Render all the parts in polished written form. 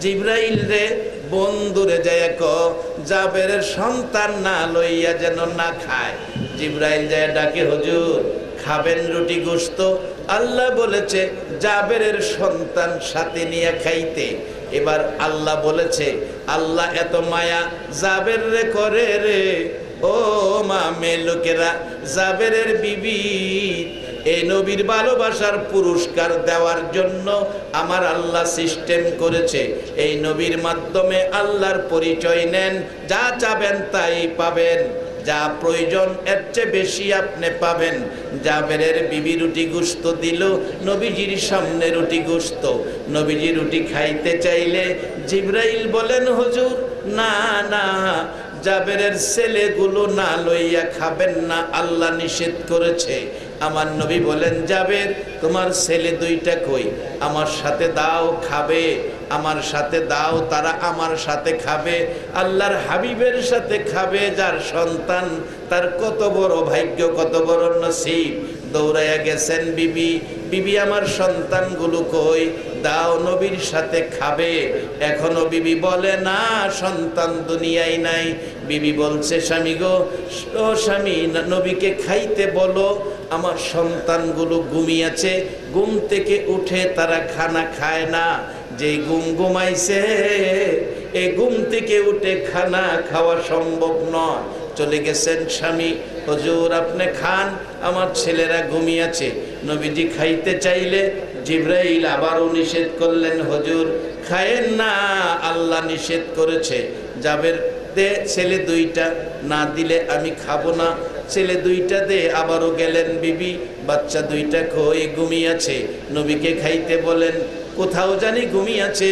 জিবরাইল রে বন্ধুরে যায় কো জাবেরের সন্তান না লইয়া যেন না খায়। জিবরাইল যায় ডাকে, হুজুর খাবেন রুটি গোশত? আল্লাহ বলেছে জাবেরের সন্তান সাথে নিয়ে খাইতে। এবার আল্লাহ বলেছে, আল্লাহ এত মায়া জাবের রে করে রে, ও মা মেয়ে লোকেরা, জাবেরের বিবি এই নবীর ভালোবাসার পুরস্কার দেওয়ার জন্য আমার আল্লাহ সিস্টেম করেছে। এই নবীর মাধ্যমে আল্লাহর পরিচয় নেন, যা চাবেন তাই পাবেন, যা প্রয়োজন এর চেয়ে বেশি আপনি পাবেন। জাবেরের বিবি রুটি গোশত দিল, নবীজির সামনে রুটি গোশত। নবীজি রুটি খাইতে চাইলে জিবরাইল বলেন, হুজুর না না, জাবেরের ছেলেগুলো না লইয়া খাবেন না, আল্লাহ নিষেধ করেছে। আমার নবী বলেন, জাবের তোমার ছেলে দুইটা কই? আমার সাথে দাও, খাবে। আমার সাথে দাও, তারা আমার সাথে খাবে। আল্লাহর হাবিবের সাথে খাবে যার সন্তান, তার কত বড় ভাগ্য, কত বড় নসিব। দৌড়াইয়া গেছেন বিবি, বিবি আমার সন্তানগুলো কই? দাও, নবীর সাথে খাবে। এখনো বিবি বলে না, সন্তান দুনিয়ায় নাই। বিবি বলছে, স্বামী গো, ও স্বামী, নবীকে খাইতে বলো, আমার সন্তানগুলো ঘুমিয়েছে, ঘুম থেকে উঠে তারা খানা খায় না। যে ঘুমাইছে, এই ঘুম থেকে উঠে খানা খাওয়া সম্ভব নয়। চলে গেছেন স্বামী, হুজুর আপনি খান, আমার ছেলেরা ঘুমিয়েছে। নবীজি খাইতে চাইলে জিবরাইল আবারও নিষেধ করলেন, হুজুর খায়েন না, আল্লাহ নিষেধ করেছে। জাবের দে ছেলে দুইটা, না দিলে আমি খাবো না। ছেলে দুইটা দে। আবারও গেলেন বিবি, বাচ্চা দুইটা কই? ঘুমিয়েছে। নবীকে খাইতে বলেন, কোথাও জানি ঘুমিয়েছে,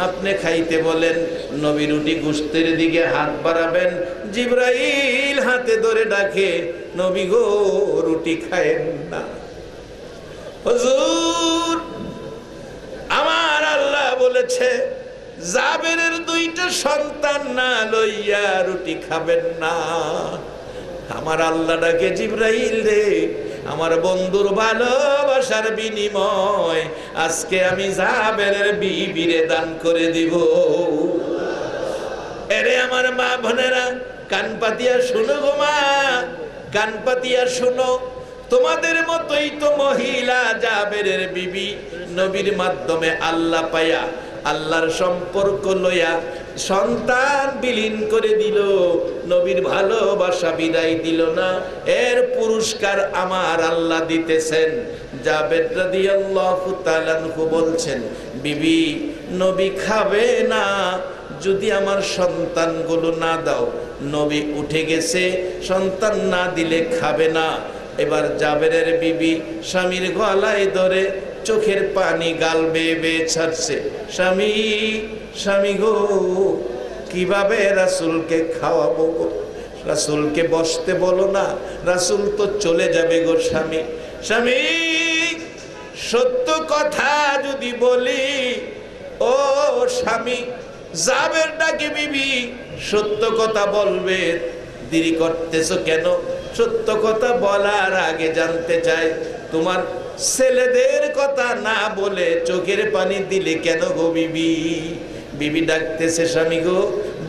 আপনি খাইতে বলেন। নবী রুটি গোশতের দিকে হাত বাড়াবেন, জিবরাইল হাতে ধরে ডাকে, নবী গো রুটি খায়েন না। হুজুর আমার আল্লাহ বলেছে জাবেরের দুইটা সন্তান না লইয়া রুটি খাবেন না। আমার আল্লাহ ডাকে, জিবরাইল রে, আমার বন্ধুর ভালোবাসার বিনিময় আজকে আমি জাবেরের বিবিরে দান করে দিব। এরে আমার মা বোনেরা, কান পাতিয়া শুনো গো মা, কান পাতিয়া শুনো। তোমাদের মতোই তো মহিলা জাবেরের বিবি নবীর মাধ্যমে আল্লাহ পায়া, আল্লাহর সম্পর্ক লইয়া সন্তান বিলীন করে দিল, নবীর ভালোবাসা বিদায় দিল না। এর পুরস্কার আমার আল্লাহ দিতেছেন। জাবের রাদিয়াল্লাহু তাআলা আনহু বলছেন, বিবি নবী খাবে না যদি আমার সন্তানগুলো না দাও। নবী উঠে গেছে, সন্তান না দিলে খাবে না। এবার জাবেরের বিবি স্বামীর গলায় ধরে চোখের পানি গাল বেয়ে বেয়ে ছাড়ছে, স্বামী স্বামী গো, কিভাবে রাসূলকে খাওয়াবো গো? রাসূলকে বসতে বলো না, রাসূল তো চলে যাবে গো স্বামী। স্বামী সত্য কথা যদি বলি, ও স্বামী, জাবের ডাকে বিবি সত্য কথা বলবে, দেরি করতেছো কেন? সত্য কথা বলার আগে জানতে চাই, তোমার ছেলেদের কথা না বলে চোখের পানি দিলে কেন গো বিবি? বিবি ডাকতেছে, স্বামী গো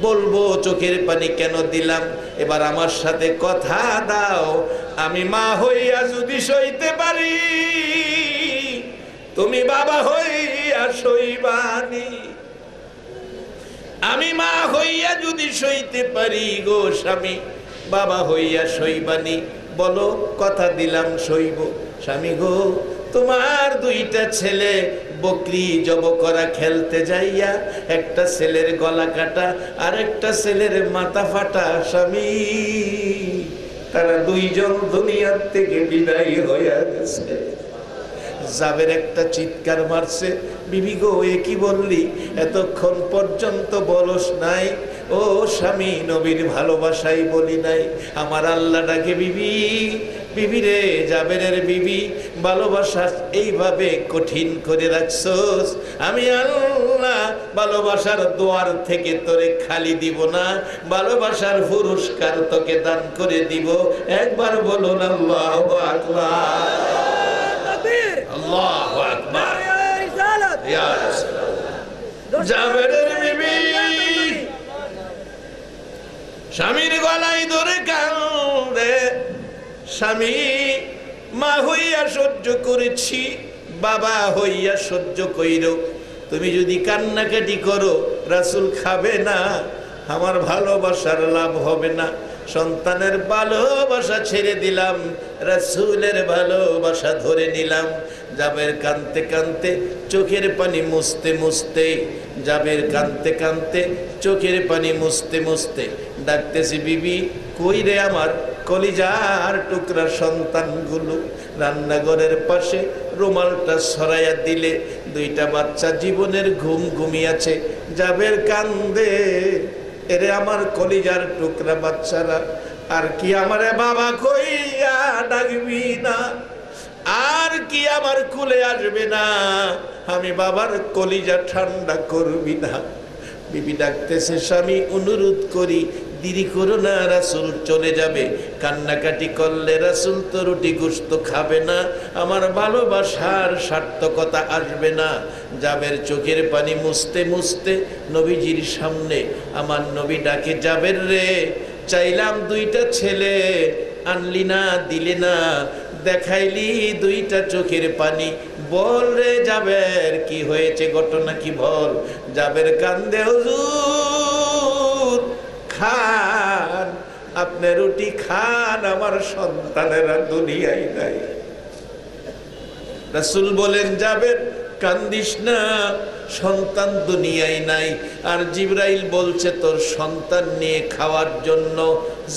বলবো চোখের পানি কেন দিলাম, এবার আমার সাথে কথা দাও। আমি মা হইয়া যদি সইতে পারি, তুমি বাবা হইয়া সইবানি। আমি মা হইয়া যদি সইতে পারি গো স্বামী, বাবা হইয়া সইবানি। বলো, কথা দিলাম সইব। স্বামী গো, তোমার দুইটা ছেলে বকরি জব করা খেলতে যাইয়া একটা ছেলের গলা কাটা আর একটা ছেলের মাথা ফাটা। স্বামী, তারা দুইজন দুনিয়ার থেকে বিদায় হইয়া গেছে। জাবের একটা চিৎকার মারছে, বিবি গো এ কি বললি? এতক্ষণ পর্যন্ত বলস নাই। ও স্বামী, নবীর ভালোবাসাই বলি নাই। আমার আল্লাহ ডাকে, বিবি বিবি রে, জাবেরের বিবি ভালোবাসা এইভাবে কঠিন করে রাখছস, আমি আল্লাহ ভালোবাসার দোয়ার থেকে তোরে খালি দিব না, ভালোবাসার পুরস্কার তোকে দান করে দিব। একবার বলুন আল্লাহু আকবার, আল্লাহু আকবার। ইয়া রাসূলুল্লাহ, জাবেরের বিবি স্বামীর গলায় ধরে কান্দে, স্বামী মা হইয়া সহ্য করেছি, বাবা হইয়া সহ্য কইরো, তুমি যদি কান্নাকাটি করো রাসূল খাবে না, আমার ভালোবাসার লাভ হবে না। সন্তানের ভালোবাসা ছেড়ে দিলাম, রাসূলের ভালোবাসা ধরে নিলাম। জাবের কাঁদতে কাঁদতে চোখের পানি মুছতে মুছতে, জাবের কাঁদতে কাঁদতে চোখের পানি মুছতে মুছতে ডাকতেছি, বিবি কই রে আমার কলিজার টুকরা সন্তানগুলো? রান্নাঘরের পাশে রুমালটা সরাইয়া দিলে দুইটা বাচ্চা জীবনের ঘুম ঘুমিয়েছে। জাবের কান্দে, এরে আমার কলিজার টুকরা বাচ্চারা, আর কি আমারে বাবা কইয়া ডাকবি না? আর কি আমার কুলে আসবে না? আমি বাবার কলিজা ঠান্ডা করবি না? বিবি ডাকতেছে, স্বামী অনুরোধ করি দেরি করো না, রাসূল চলে যাবে। কান্নাকাটি করলে রাসূল তো রুটি গোশত খাবে না, আমার ভালোবাসার সার্থকতা আসবে না। জাবের চোখের পানি মুছতে মুছতে নবীজির সামনে আমার নবী ডাকে, জাবের রে, চাইলাম দুইটা ছেলে, আনলি না, দিলে না, দেখাইলি দুইটা চোখের পানি, বল রে জাবের কি হয়েছে, ঘটনা কি বল? জাবের কান্দে, হুজুর খান, আপনি রুটি খান, আমার সন্তানেরা দুনিয়ায় নাই। রাসূল বলেন, জাবের কান্দিস না, সন্তান দুনিয়ায় নাই, আর জিবরাইল বলছে তোর সন্তান নিয়ে খাওয়ার জন্য।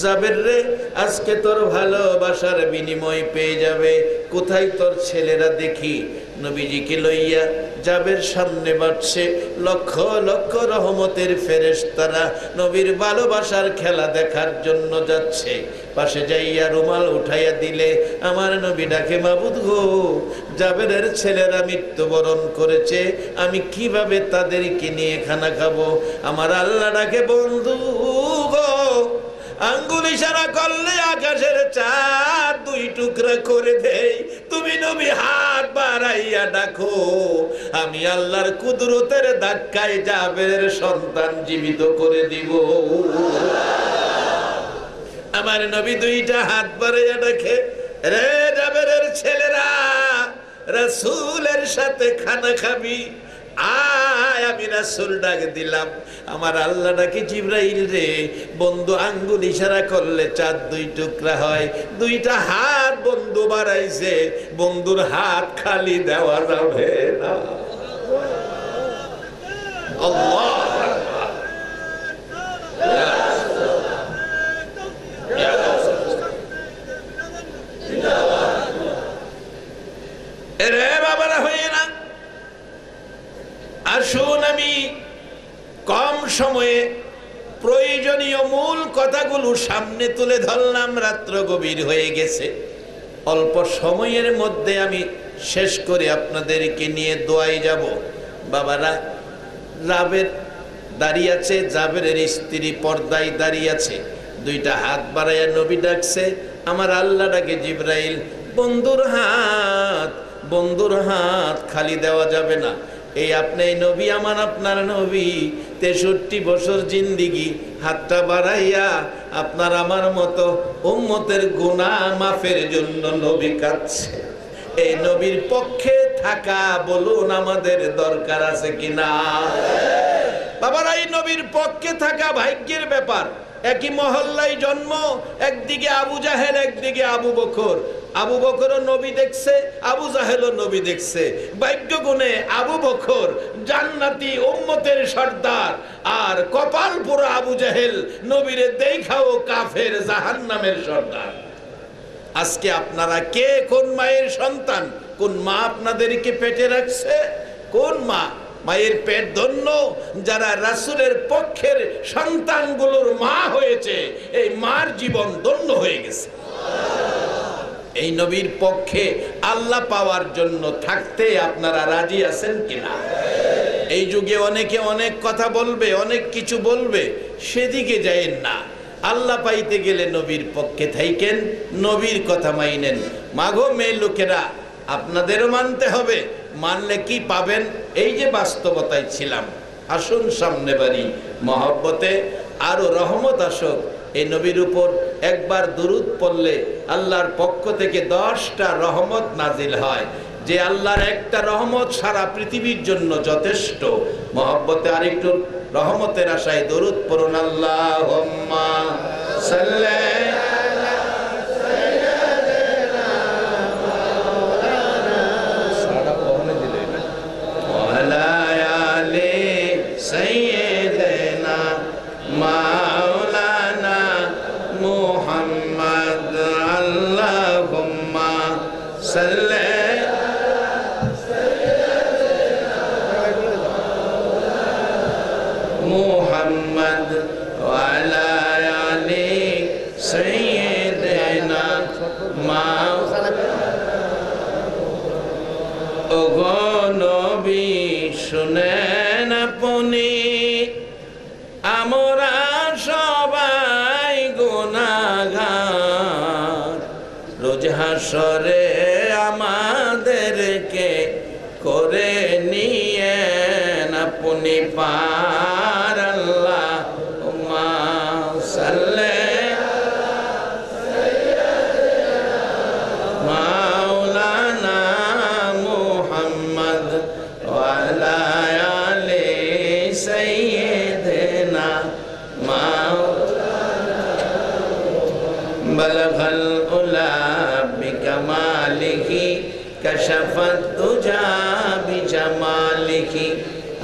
জাবের রে, আজকে তোর ভালোবাসার বিনিময় পেয়ে যাবে। কোথায় তোর ছেলেরা দেখি? নবীজিকে লইয়া জাবের সামনে বাড়ছে লক্ষ লক্ষ রহমতের ফেরেশতারা নবীর ভালোবাসার খেলা দেখার জন্য যাচ্ছে। পাশে যাইয়া রুমাল উঠাইয়া দিলে আমার নবী ডাকে, মাবুদ গো, জাবেরের ছেলেরা মৃত্যুবরণ করেছে, আমি কিভাবে তাদেরকে নিয়ে খানা খাবো? আমার আল্লাহ ডাকে, বন্ধু গো, আঙ্গুল ইশারা করলে আকাশের চাঁদ দুই টুকরা করে দেই, তুমি নবী হাত বাড়াইয়া ডাকো, আমি আল্লাহর কুদরতের ধাক্কায় জাবেরের সন্তান জীবিত করে দিব। আমার নবী দুইটা হাত বাড়াইয়া ডাকে, রে জাবেরের ছেলেরা, রাসূলের সাথে খানা খাবি আয়। আমি রাসূল ডাক দিলাম, আমার আল্লাহ ডাকে, জিবরাইল রে, বন্ধু আঙ্গুল ইশারা করলে চাঁদ দুই টুকরা হয়, দুইটা হাত বন্ধু বাড়াইছে, বন্ধুর হাত খালি দেওয়া যাবে না। আল্লাহ রে বাবারা, হয়ে না। আসুন আমি কম সময়ে প্রয়োজনীয় মূল কথাগুলো সামনে তুলে ধরলাম। রাত্র গভীর হয়ে গেছে, অল্প সময়ের মধ্যে আমি শেষ করে আপনাদেরকে নিয়ে দোয়ায় যাব। বাবারা, জাবের দাঁড়িয়ে আছে, জাবেরের স্ত্রী পর্দায় দাঁড়িয়ে আছে, দুইটা হাত বাড়াইয়া নবী ডাকছে, আমার আল্লাহ ডাকে, জিবরাইল, বন্ধুর হাত, বন্ধুর হাত খালি দেওয়া যাবে না। এই আপনি নবী, আমার আপনার নবী, 63 বছর জিন্দিগি, হাতটা বাড়াইয়া আপনার আমার মতো উম্মতের গুনাহ মাফের জন্য নবী কাঁদছে। এই নবীর পক্ষে থাকা বলুন আমাদের দরকার আছে কিনা? বাবারা, এই নবীর পক্ষে থাকা ভাগ্যের ব্যাপার। একই মহল্লায় জন্ম, একদিকে আবু জাহেল, একদিকে আবু বকর। আবু বকরও নবী দেখছে, আবু জাহেলও নবী দেখছে। ভাগ্য গুণে আবু বকর জান্নাতি উম্মতের সর্দার, আর কপাল পুরো আবু জাহেল নবীরে দেখাও কাফের জাহান্নামের সর্দার। আজকে আপনারা কে কোন মায়ের সন্তান? কোন মা আপনাদেরকে পেটে রাখছে? কোন মা? মায়ের পেট ধন্য যারা রাসূলের পক্ষের সন্তানগুলোর মা হয়েছে, এই মার জীবন ধন্য হয়ে গেছে। এই নবীর পক্ষে আল্লাহ পাওয়ার জন্য থাকতে আপনারা রাজি আছেন কিনা? এই যুগে অনেকে অনেক কথা বলবে, অনেক কিছু বলবে, সেদিকে যায়েন না। আল্লাহ পাইতে গেলে নবীর পক্ষে থাইকেন, নবীর কথা মাইনেন। মাগো মেয়ে লোকেরা, আপনাদেরও মানতে হবে। মানলে কি পাবেন? এই যে বাস্তবতায় ছিলাম, আসুন সামনে বাড়ি, মহব্বতে আরো রহমত আসুক। এই নবীর উপর একবার দুরূদ পড়লে আল্লাহর পক্ষ থেকে 10টা রহমত নাজিল হয়, যে আল্লাহর একটা রহমত সারা পৃথিবীর জন্য যথেষ্ট। মহব্বতে আরেকটু রহমতের আশায় দরুদ পড়ুন। আল্লাহুম্মা সাল্লি মুহাম্মদ ওয়া আলা আলি সাইয়্যিদিনা মাওলানা। ওগো নবী শুনেন আপনি, আমরা সবাই গুনাহগার, রোজ হাসরে আমাদেরকে করে নিয়েন আপনি পার। আল্লাহুম্মা সাল্লি মাওলানা মুহাম্মদ ওয়া আলা আলি সাইয়্যিদিনা মাওলানা। বালাগাল উলা বিকামালিহি কাশাফাত দুজা বিজামালিহি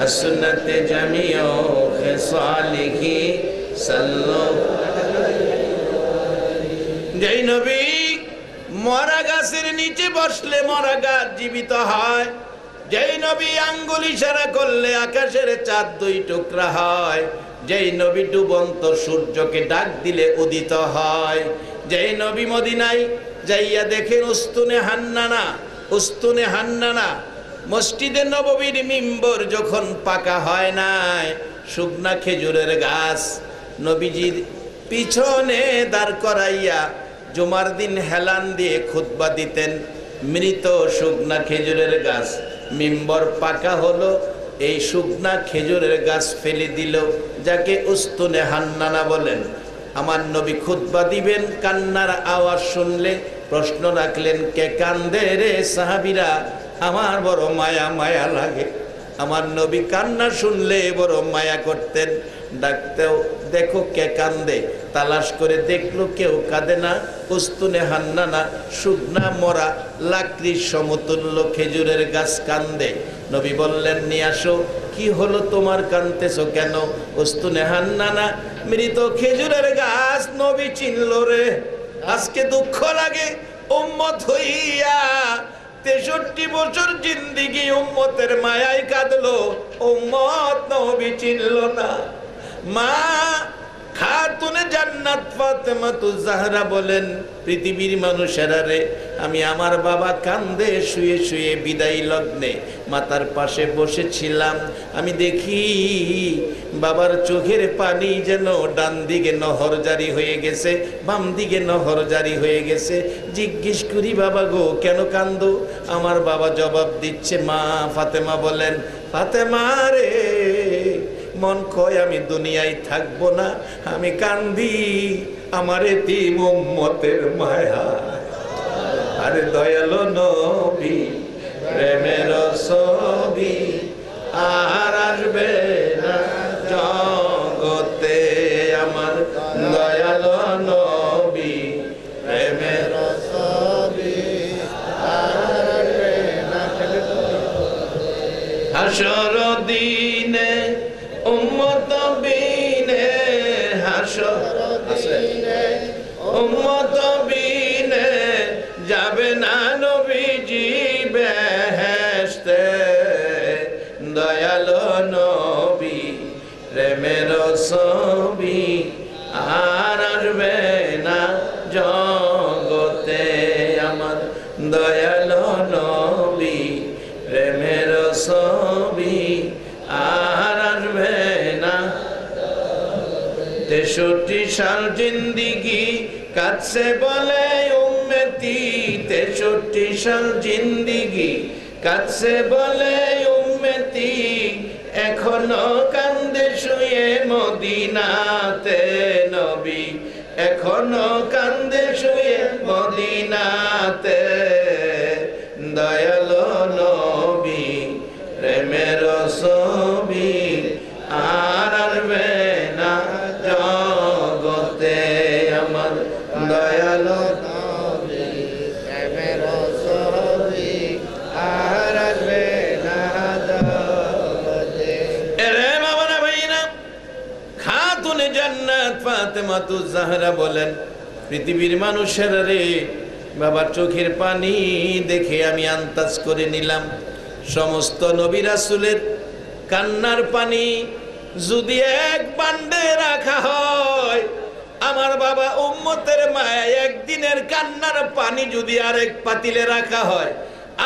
আসনাত জামিউ খিসালিহি সাল্লাল্লাহু। যেই নবী মরা গাছের নিচে বসলে মরা গাছ জীবিত হয়, যেই নবী আঙ্গুল ইশারা করলে আকাশের চাঁদ 2 টুকরা হয়, যেই নবী ডুবন্ত সূর্যকে ডাক দিলে উদিত হয়, যেই নবী মদিনায় যাইয়া দেখেন উস্তুনে হান্নানা মসজিদে নববীর মিম্বর যখন পাকা হয় নাই, শুকনা খেজুরের গাছ নবীজির পিছনে দাঁড় করাইয়া জুমার দিন হেলান দিয়ে খুতবা দিতেন। মৃত শুকনা খেজুরের গাছ মিম্বর পাকা হলো, এই শুকনা খেজুরের গাছ ফেলে দিল, যাকে উস্তুনে হান্নানা বলেন। আমার নবী খুতবা দিবেন, কান্নার আওয়াজ শুনলে প্রশ্ন রাখলেন, কে কান্দে রে সাহাবীরা? আমার বড় মায়া মায়া লাগে। আমার নবী কান্না শুনলে বড় মায়া করতেন। ডাকতেও দেখো কে কান্দে, তালাশ করে দেখলো কেউ কাঁদে না। উস্তুনে হান্নানা শুকনা মরা লাকড়ির সমতুল্য খেজুরের গাছ কান্দে। নবী বললেন, নিয়ে আসো। কি হলো তোমার, কাঁদতেছো কেন? উস্তুনে হান্নানা মৃত খেজুরের গাছ নবী চিনল রে। আজকে দুঃখ লাগে উম্মত হইয়া, 63 বছর জিন্দিগি উম্মতের মায়ায় কাঁদলো, উম্মত নবী চিনল না। মা খাতুনে জান্নাত ফাতেমাতুজ জাহরা বলেন, পৃথিবীর মানুষেরা রে, আমি আমার বাবা কান্দে শুয়ে শুয়ে বিদায় লগ্নে মাতার পাশে বসেছিলাম। আমি দেখি বাবার চোখের পানি যেন ডান দিকে নহর জারি হয়ে গেছে, বাম দিকে নহর জারি হয়ে গেছে। জিজ্ঞেস করি, বাবা গো কেন কান্দো? আমার বাবা জবাব দিচ্ছে। মা ফাতেমা বলেন, ফাতেমা রে, মন কয় আমি দুনিয়ায় থাকবো না, আমি কান্দি আমার এতিম উম্মতের মায়া। আরে দয়ালো নবী প্রেমের ছবি আর আসবে না জগতে, আমার দয়ালো নবী প্রেমের ছবি আর আসবে না। হাসর দিনে উম্মত বিনে, হাসর দিনে উম্মত বিনে যাবে না নবীজি বেহেশতে। দয়ালো নবী প্রেমের ছবি আর আসবে না জগতে, আমার দয়ালো নবী প্রেমের ছবি আর আসবে না। 63 সাল জিন্দিগি কাছে বলে উম্মতি, 63 সাল জিন্দিগি কাছে বলে উম্মতি, এখনো কান্দে শুয়ে মদিনাতে নবী, এখনো কান্দে শুয়ে মদিনাতে। দয়ালো নবী প্রেমের ছবি আর আসবে না জগতে। আমার দয়ালো নবী প্রেমের ছবি আর আসবে না জগতে। এরে বাবারা ভাইরা, খাতুনে জান্নাত ফাতেমাতুজ জাহরা বলেন, পৃথিবীর মানুষেরা রে, বাবার চোখের পানি দেখে আমি আন্দাজ করে নিলাম সমস্ত নবী রাসূলের কান্নার পানি যদি এক বান্ডে রাখা হয়, আমার বাবা উম্মতের মায়া একদিনের কান্নার পানি যদি আরেক পাতিলে রাখা হয়,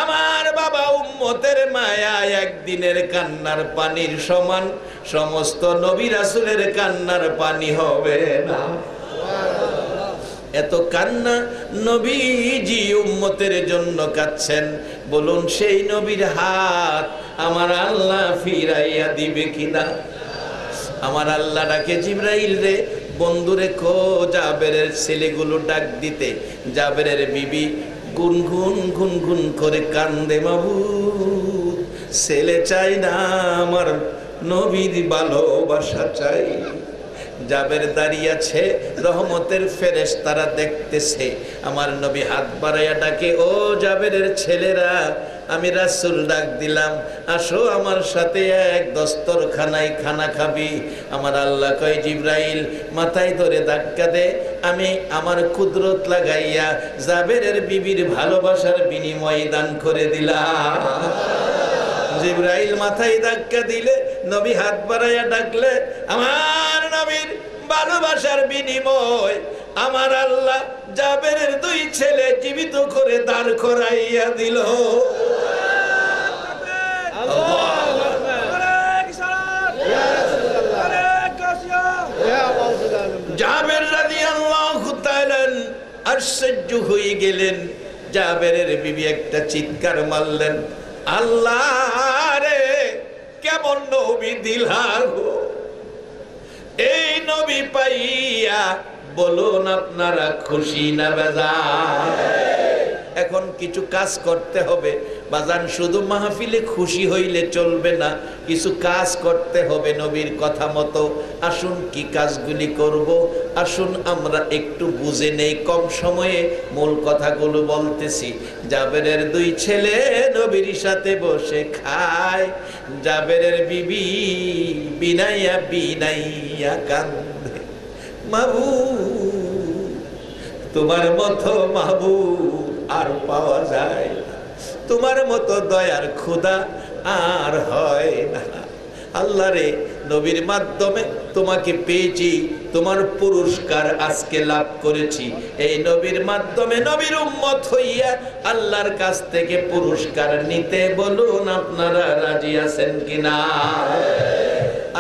আমার বাবা উম্মতের মায়া একদিনের কান্নার পানির সমান সমস্ত নবী রাসূলের কান্নার পানি হবে না। এত কান্না নবীজি উম্মতের জন্য কাঁদছেন। বলুন সেই নবীর হাত আমার আল্লাহ ফিরাইয়া দিবে কিনা? আমার আল্লাহ ডাকে জিবরাইল রে, বন্ধুরে কো জাবেরের ছেলেগুলো ডাক দিতে। জাবেরের বিবি গুনগুন গুনগুন করে কান্দে, মাবুদ ছেলে চাই না, আমার নবীর ভালোবাসা চাই। জাবের দাঁড়িয়ে আছে, রহমতের ফেরেশতারা দেখতেছে। আমার নবী হাত বাড়াইয়া ডাকে, ও জাবেরের ছেলেরা, আমি রাসূল ডাক দিলাম, আসো আমার সাথে এক দস্তরখানায় খানা খাবি। আমার আল্লাহ কয়, জিবরাইল মাথায় ধরে ধাক্কা দে, আমি আমার কুদরত লাগাইয়া জাবেরের বিবির ভালোবাসার বিনিময় দান করে দিলাম। জিবরাইল মাথায় ধাক্কা দিলে, নবী হাত বাড়াইয়া ডাকলে, আমার নবীর ভালোবাসার বিনিময় আমার আল্লাহ জাবেরের দুই ছেলে জীবিত করে দাঁড় করাইয়া দিল। জাবের রাদিয়াল্লাহু তাআলা আশ্চর্য হয়ে গেলেন। জাবেরের বিবি একটা চিৎকার মারলেন, আল্লাহ রে, কেমন নবী দিলা গো! এই নবী পাইয়া বলুন আপনারা খুশি না বেজার? এখন কিছু কাজ করতে হবে বাজান, শুধু মাহফিলে খুশি হইলে চলবে না, কিছু কাজ করতে হবে নবীর কথা মতো। আসুন কি কাজগুলি করব, আসুন আমরা একটু বুঝে নেই, কম সময়ে মূল কথাগুলো বলতেছি। জাবেরের দুই ছেলে নবীর সাথে বসে খায়। জাবেরের বিবি বিনাইয়া বিনাইয়া কান্দে, মাহবুব তোমার মতো মাহবুব আর পাওয়া যায় না, তোমার মতো দয়ার খোদা আর হয় না। আল্লাহ রে, নবীর মাধ্যমে তোমাকে পেয়েছি, তোমার পুরস্কার আজকে লাভ করেছি। এই নবীর মাধ্যমে নবীর উম্মত হইয়া আল্লাহর কাছ থেকে পুরস্কার নিতে বলুন আপনারা রাজি আছেন কিনা?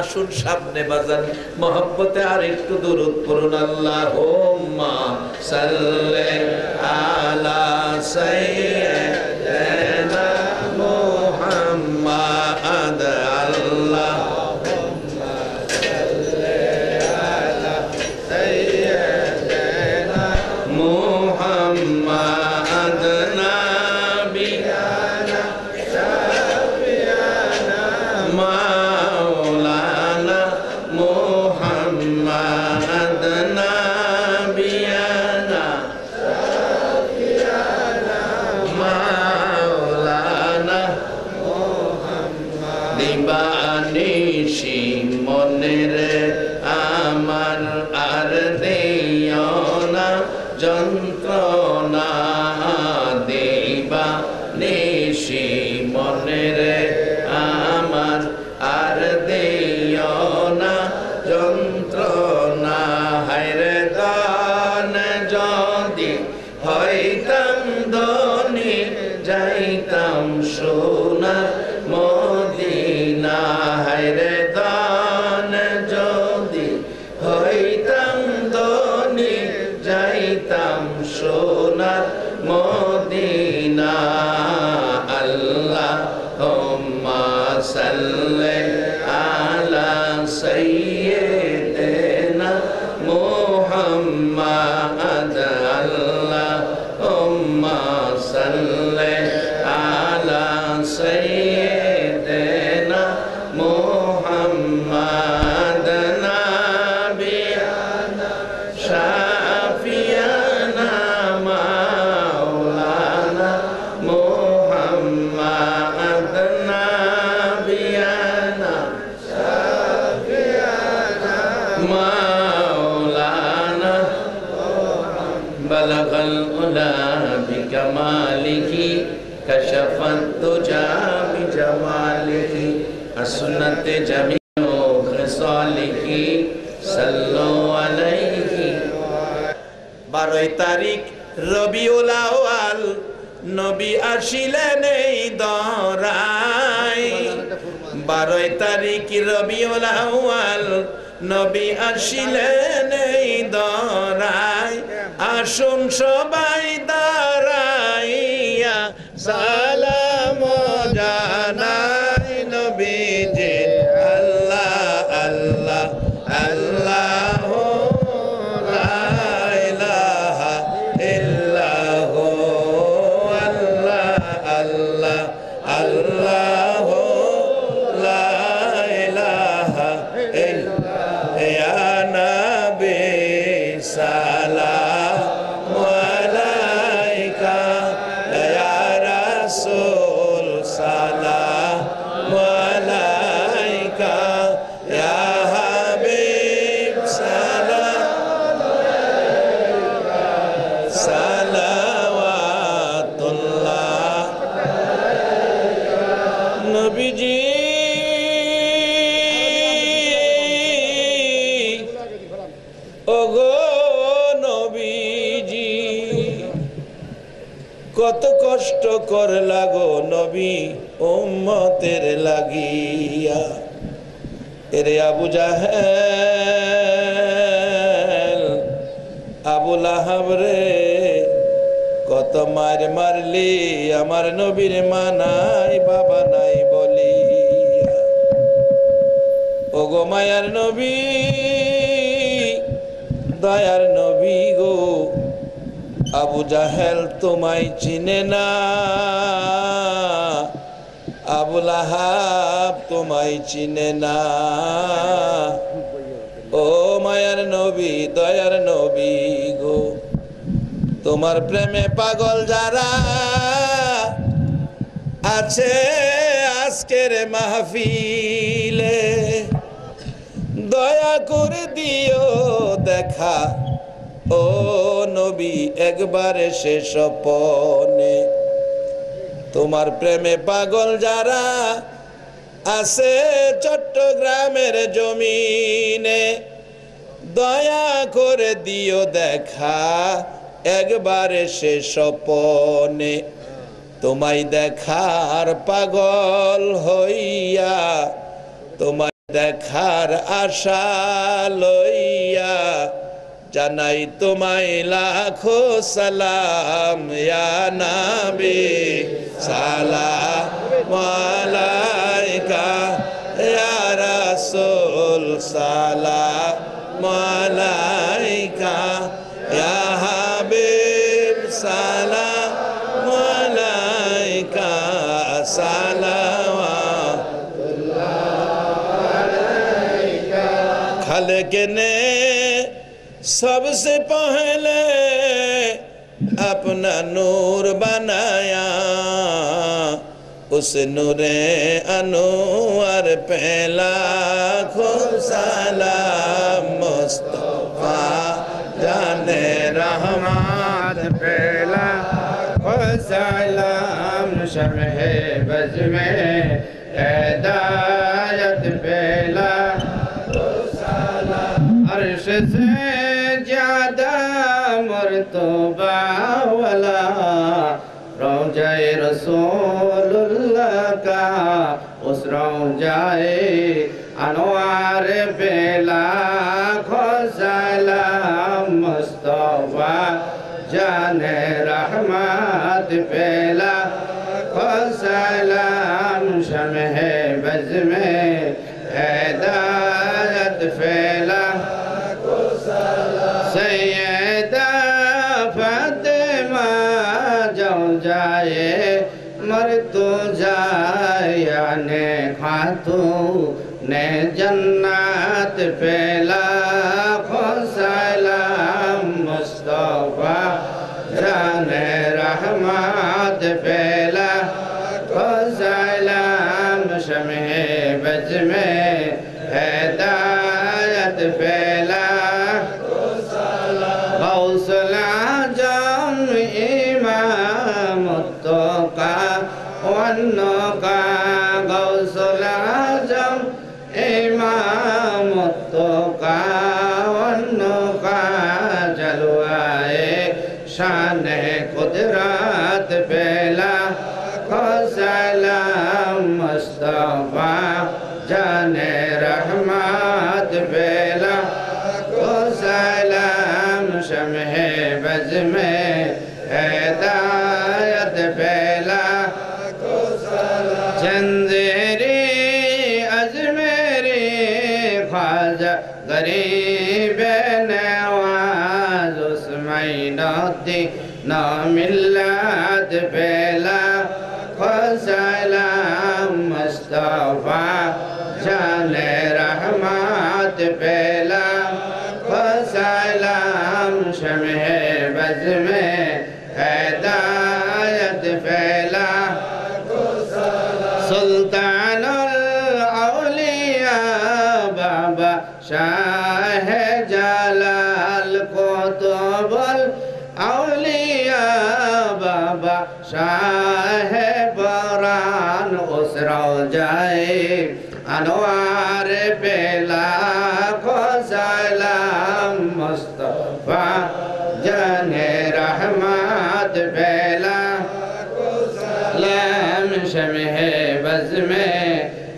আসুন সামনে বাজান, মহব্বতে আর একটু দরুদ পড়ুন। আল্লাহুম্মা সাল্লি আলা সাইয়্যিদিনা মুহাম্মাদ। আল্লাহুম্মা সাল্লি আলা সাইয়্যিদিনা মুহাম্মাদ নাবিয়ানা শাফিয়ানা মাওলানা মুহাম্মাদ নাবিয়ানা শাফিয়ানা মাওলানা মুহাম্মাদ। দিবানিশি মনের আমার আর দিও না যন্ত্রণা, দিবানিশি মনের আমার আর দিও না যন্ত্রণা। হায়রে দান যদি হইতাম ধনী, যাইতাম সোনার মদিনা। হায়রে দান যদি سيدنا محمد اللهم صل على سيدنا محمد نبينا شافينا مولانا محمد نبينا شافينا مولانا بلغ العلا بكماله كشف الدجى بجماله السنة جميع خصاله صلوا عليه 12 তারিখ রবিউল আউয়াল নবী আসিলেন এই দরায় 12 তারিখ রবিউল আউয়াল নবী আসিলেন এই দরায় আসুন সবাই দাঁড়াইয়া সালাম জানাই নবীজি আল্লাহ আল্লাহ আল্লাহ লা ইলাহা ইল্লাহু আল্লাহ আল্লাহ আল্লাহ লা ইলাহা ইল্লাল্লাহ ইয়া নবী সালাম আলাইকা ইয়া রাসূল সালাম আলাইকা ইয়া হাবিব সালাম আলাইকা সালাওয়াতুল্লাহ নবীজি ওগো নবীজি কত কষ্ট করলা গো নবী উম্মতের লাগিয়া এরে আবু জাহেল আবু লাহাব রে কত মার মারলি আমার নবীর মা নাই বাবা নাই বলিয়া ওগো মায়ার নবী দয়ার নবী গো আবু জাহেল তোমায় চিনে না আবু লাহাব তোমায় চিনে না ও মায়ার নবী দয়ার নবী গো তোমার প্রেমে পাগল যারা আছে আজকের মাহফিলে দয়া করে দিও দেখা ও নবী একবার এসে স্বপনে তোমার প্রেমে পাগল যারা আছে চট্টগ্রামের জমিনে দয়া করে দিও দেখা একবার এসে স্বপনে তোমায় দেখার পাগল হইয়া তোমায় দেখার আশা লইয়া জানাই তোমায় লাখো সালাম ইয়া নবী সালাম আলাইকা ইয়া রাসূল সালাম আলাইকা ইয়া হাবিব সালাম আলাইকা সালাওয়াতুল্লাহ আলাইকা খালেক ने सबसे पहले अपना नूर बनाया उस नूरे अनवर पहला खो सलाम मुस्तफा जाने रहमत पहला खो सलाम शमहे बज में हिदायत पहला खो सलाम अर्श से ज्यादा मर्तबा वाला रौजाए रसूलुल्लाह का उस रौजाए अनवार पे लाखों सलाम मुस्तफा जाने रहमत पे लाखों सलाम शमहे बज में हिदायत तूने जन्नत पे लाखों सलाम मुस्तफा जाने रहमत पे लाखों सलाम शम्ह बज में हिदायत पे लाखों सलाम गौसुल आज़म इमाम तुका वन्नो का गौसुल आज़म इमाम तुका वन्नो का जलवाए शान कुदरत पे लाखों सलाम मुस्तफा जाने रहमत पे लाखों सलाम शम्ह बज में हिदायत पे लाखों सलाम चंदेरी अजमेरी ख्वाजा गरीब नवाज उस्माइनुद्दीन ना मिल्लत पे लाखों सलाम मुस्तफा जाने रहमत पे लाखों सलाम शम्ह बज में हिदायत पे लाखों सलाम सुल्तानुल औलिया बाबा शाह जलाल कुतुबुल औलिया बाबा शाह बरान उस रोज़ाए अनवार पे लाखों सलाम मुस्तफा जाने रहमत पे लाखों सलाम शम्ह बज में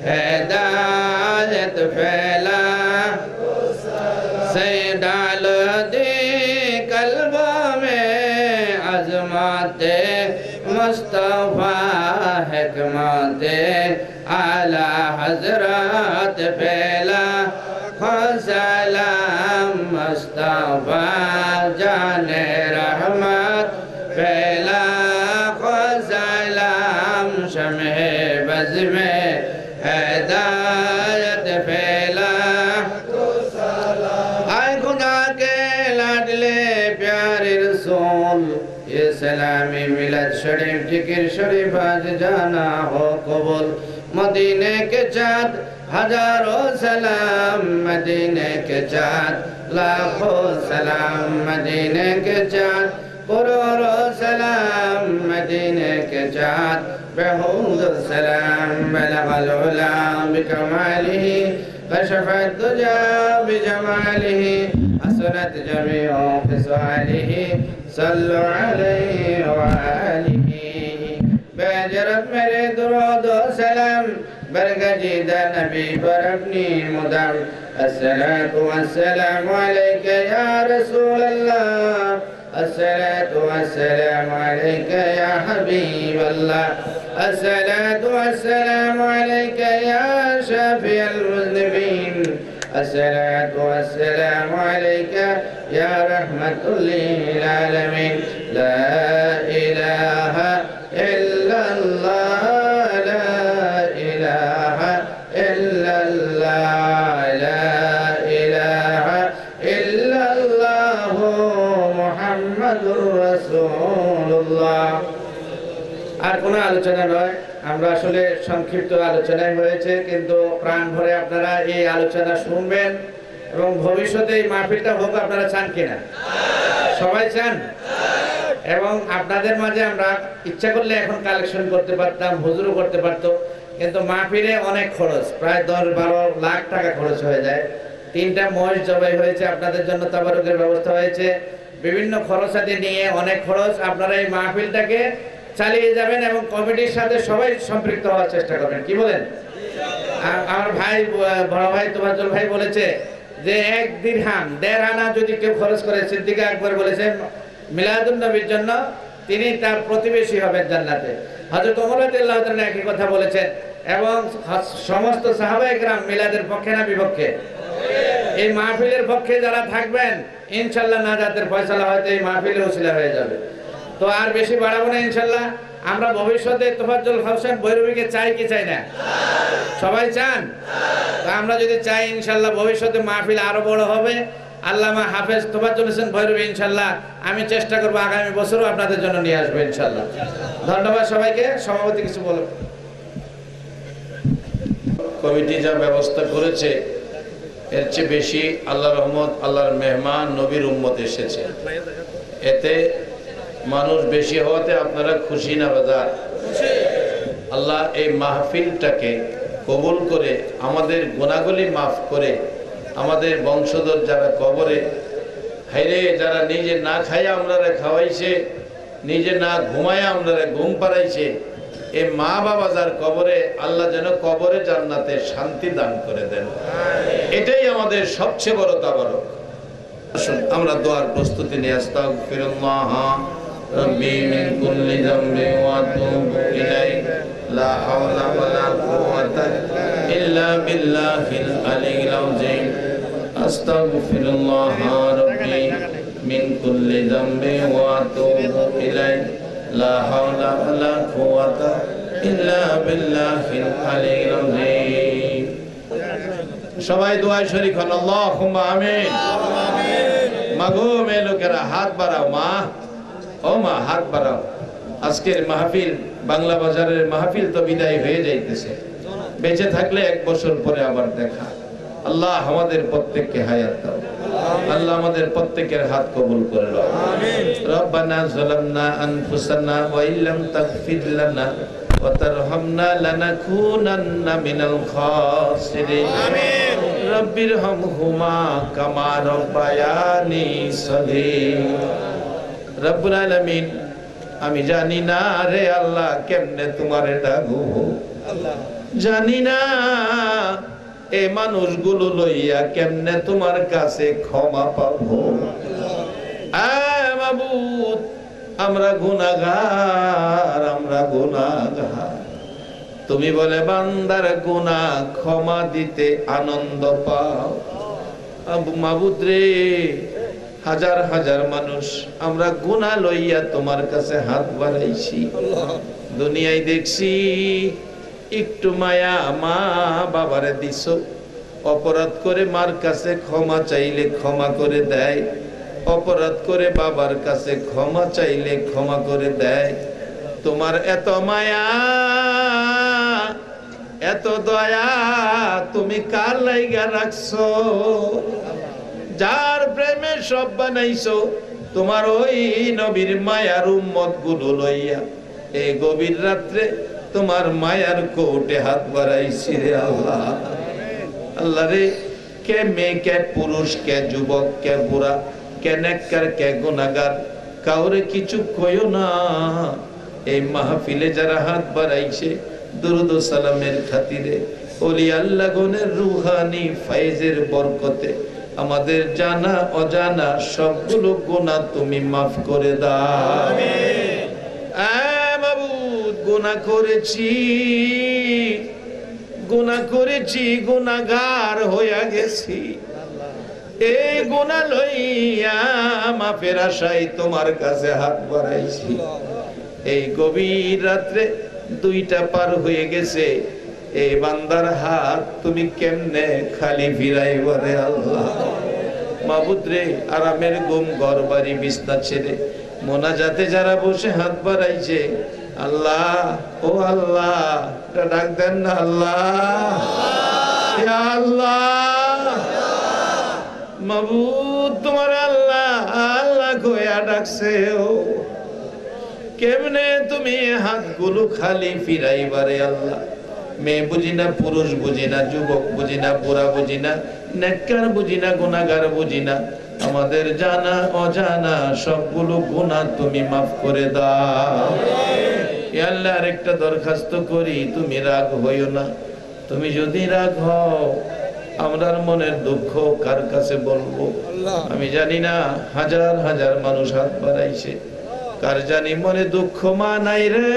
हिदायत पे लाखों सलाम से डाल दे कल्बों में अज़मते मुस्तफा हिकमत आला हजरत पे लाखों सलाम मुस्तफा जाने रहमत पे लाखों सलाम शम्ह बज में हिदायत पे लाखों सलाम आए खुदा के लाडले प्यारे रसूल ये सलामी मिलद शरीफ जिक्र शरीफ आज जाना हो कबूल मदीने के चाँद हजारों सलाम मदीने के चाँद लाखों सलाम मदीने के चाँद करोड़ों सलाम मदीने के चाँद बेहूद सलाम बलगल उला बिकमालिही कशफत दुजा बिजमालिही हसनत जमीउ खिसालिही सल्लु अलैहि व आलिही बेजरत मेरे दुरूद व सलाम बरगजीदा नबी पर अपनी मुदम अस्सलातु वस्सलामु अलैका या रसूल अल्लाह अस्सलातु वस्सलामु अलैका या हबीब अल्लाह अस्सलातु वस्सलामु अलैका या शाफिअल मुज़निबीन अस्सलातु वस्सलामु अलैका या रहमतुल लिल आलमीन ला इलाहा इल्लल्लाह আর কোনো আলোচনা নয় আমরা আসলে সংক্ষিপ্ত আলোচনায় হয়েছে কিন্তু প্রাণ ভরে আপনারা এই আলোচনা শুনবেন এবং ভবিষ্যতে এই মাহফিলটা হোক আপনারা চান কিনা সবাই চান এবং আপনাদের মাঝে আমরা ইচ্ছা করলে এখন কালেকশন করতে পারতাম হুজুরও করতে পারতো কিন্তু মাহফিলে অনেক খরচ প্রায় 10-12 লাখ টাকা খরচ হয়ে যায় 3টা মহিষ জবাই হয়েছে আপনাদের জন্য তাবারুকের ব্যবস্থা হয়েছে বিভিন্ন খরচাদি নিয়ে অনেক খরচ আপনারা এই মাহফিলটাকে চালিয়ে যাবেন এবং কমিটির সাথে সবাই সম্পৃক্ত হওয়ার চেষ্টা করবেন কি বলেন আমার ভাই বড় ভাই তোফাজ্জল ভাই বলেছে যে 1 দিরহাম 1.5 আনা যদি কেউ খরচ করে সিদ্দিক আকবর বলেছেন মিলাদুন নবীর জন্য তিনি তার প্রতিবেশী হবেন জান্নাতে হযরত ওমর রাদিয়াল্লাহু তাআলা একই কথা বলেছেন এবং সমস্ত সাহাবায়ে কেরাম মিলাদের পক্ষে না বিপক্ষে এই মাহফিলের পক্ষে যারা থাকবেন ইনশাআল্লাহ নাজাতের ফয়সালা হয়তো এই মাহফিলের ওসিলা হয়ে যাবে তো আর বেশি বাড়াবো না ইনশাআল্লাহ আমরা ভবিষ্যতে তোফাজ্জল হোসেন ভৈরবীকে চাই কি চাই না? সবাই চান? তা আমরা যদি চাই ইনশাল্লাহ ভবিষ্যতে মাহফিল আরো বড় হবে। আল্লামা হাফেজ তোফাজ্জল হোসেন ভৈরবী ইনশাল্লাহ আমি চেষ্টা করবো আগামী বছরও আপনাদের জন্য নিয়ে আসবো ইনশাল্লাহ। ধন্যবাদ সবাইকে। সভাপতি কিছু বলুন। কমিটি যা ব্যবস্থা করেছে এর চেয়ে বেশি আল্লাহর রহমত, আল্লাহর মেহমান, নবীর উম্মত এসেছে। এতে মানুষ বেশি হওয়াতে আপনারা খুশি না বাজার? আল্লাহ এই মাহফিলটাকে কবুল করে আমাদের গুনাহগুলি মাফ করে আমাদের বংশধর যারা কবরে হাইরে, যারা নিজে না খাইয়া আমরা খাওয়াইছে, নিজে না ঘুমাইয়া আমরা ঘুম পাড়াইছে, এই মা বাবা যার কবরে, আল্লাহ যেন কবরে জান্নাতে শান্তি দান করে দেন। এটাই আমাদের সবচেয়ে বড় তাবারক। আসুন আমরা দোয়ার প্রস্তুতি নিয়ে আস্তাগফিরুল্লাহ রাব্বি মিন কুল্লি যামবি ওয়া আতুবু ইলাইহি লা হাওলা ওয়ালা কুওয়াতা ইল্লা বিল্লাহিল আলিয়্যিল আযীম। আস্তাগফিরুল্লাহ রাব্বি মিন কুল্লি যামবি ওয়া আতুবু ইলাইহি লা হাওলা ওয়ালা কুওয়াতা ইল্লা বিল্লাহিল আলিয়্যিল আযীম। সবাই দোয়ায় শরীক হন, আল্লাহুম্মা আমিন। মাগো মে লোকেরা হাত বাড়াও, মা ও মা হাত বাড়াও। আজকের মাহফিল, বাংলা বাজারের মাহফিল তো বিদায় হয়ে যাইতেছে। বেঁচে থাকলে 1 বছর পরে আবার দেখা। আল্লাহ আমাদের প্রত্যেককে হায়াত দাও। আল্লাহ আমাদের প্রত্যেকের হাত কবুল করে নাও। আমিন। রব্বানা যালামনা আনফুসানা ওয়া ইল্লাম তাগফির লানা ওয়া তারহামনা লানাকুনান্না মিনাল খাসিরিন। আমিন। রব্বিরহামহুমা কামা রাব্বায়ানি সগীরা। রব্বুল আলামিন, আমি জানি না রে আল্লাহ কেমনে তোমারে ডাকবো, জানি না এই মানুষগুলো লইয়া কেমনে তোমার কাছে ক্ষমা পাবো। মাবুদ, আমরা গুনাহগার, আমরা গুনাহগার। তুমি বলে বান্দার গুনাহ ক্ষমা দিতে আনন্দ পাও। মাবুদ রে, হাজার হাজার মানুষ আমরা গুনাহ লইয়া তোমার কাছে হাত বাড়াইছি। দুনিয়ায় দেখছি একটু মায়া মা বাবারে দিছো, অপরাধ করে মার কাছে ক্ষমা চাইলে ক্ষমা করে দেয়, অপরাধ করে বাবার কাছে ক্ষমা চাইলে ক্ষমা করে দেয়। তোমার এত মায়া, এত দয়া তুমি কার লাইগা রাখছো? যার প্রেমে সব বানাইছো, তোমার ওই নবীর মায়ার উম্মত গুলো লইয়া এই গভীর রাত্রে তোমার মায়ার কোটে হাত বাড়াইছি রে আল্লাহ। আল্লাহ রে, কে মেয়ে, কে পুরুষ, কে যুবক, কে বুড়া, কে নেককার, কে গুনাহগার, কাউরে কিছু কইও না। এই মাহফিলে যারা হাত বাড়াইছে দুরুদ ও সালামের খাতিরে, ওলি আল্লাহ গণের রুহানি ফায়েজের বরকতে আমাদের জানা অজানা সবগুলো গুনাহ তুমি মাফ করে দাও। আমিন। মাবুদ, গুনাহ করেছি, গুনাহ করেছি, গুনাহগার হইয়া গেছি। এই গুনাহ লইয়া মাফের আশায় তোমার কাছে হাত বাড়াইছি। এই গভীর রাত্রে 2টা পার হয়ে গেছে, এই বান্দার হাত তুমি কেমনে খালি ফিরাইবা রে আল্লাহ। মাবুদ রে, আরামের ঘুম, ঘর বাড়ি, বিছনা ছেড়ে মোনাজাতে যারা বসে হাত বাড়াইছে, আল্লাহ ও আল্লাহ ডাক দেন না, আল্লাহ ইয়া আল্লাহ। মাবুদ, তোমার আল্লাহ আল্লাহ কইয়া ডাকছে, ও কেমনে তুমি হাতগুলো খালি ফিরাইবা রে আল্লাহ। মেয়ে বুঝি না, পুরুষ বুঝি না, যুবক বুঝি না, বুড়া বুঝি না, নেককার বুঝি না, গুনাহগার বুঝি না, আমাদের জানা অজানা সবগুলো গুনাহ তুমি মাফ করে দাও। হে আল্লাহ, আরেকটা দরখাস্ত করি, তুমি রাগ হইও না। তুমি যদি রাগ হও, আমরার মনের দুঃখ কার কাছে বলবো? আমি জানি না, হাজার হাজার মানুষ হাত বাড়াইছে, কার জানি মনে দুঃখ। মা নাই রে,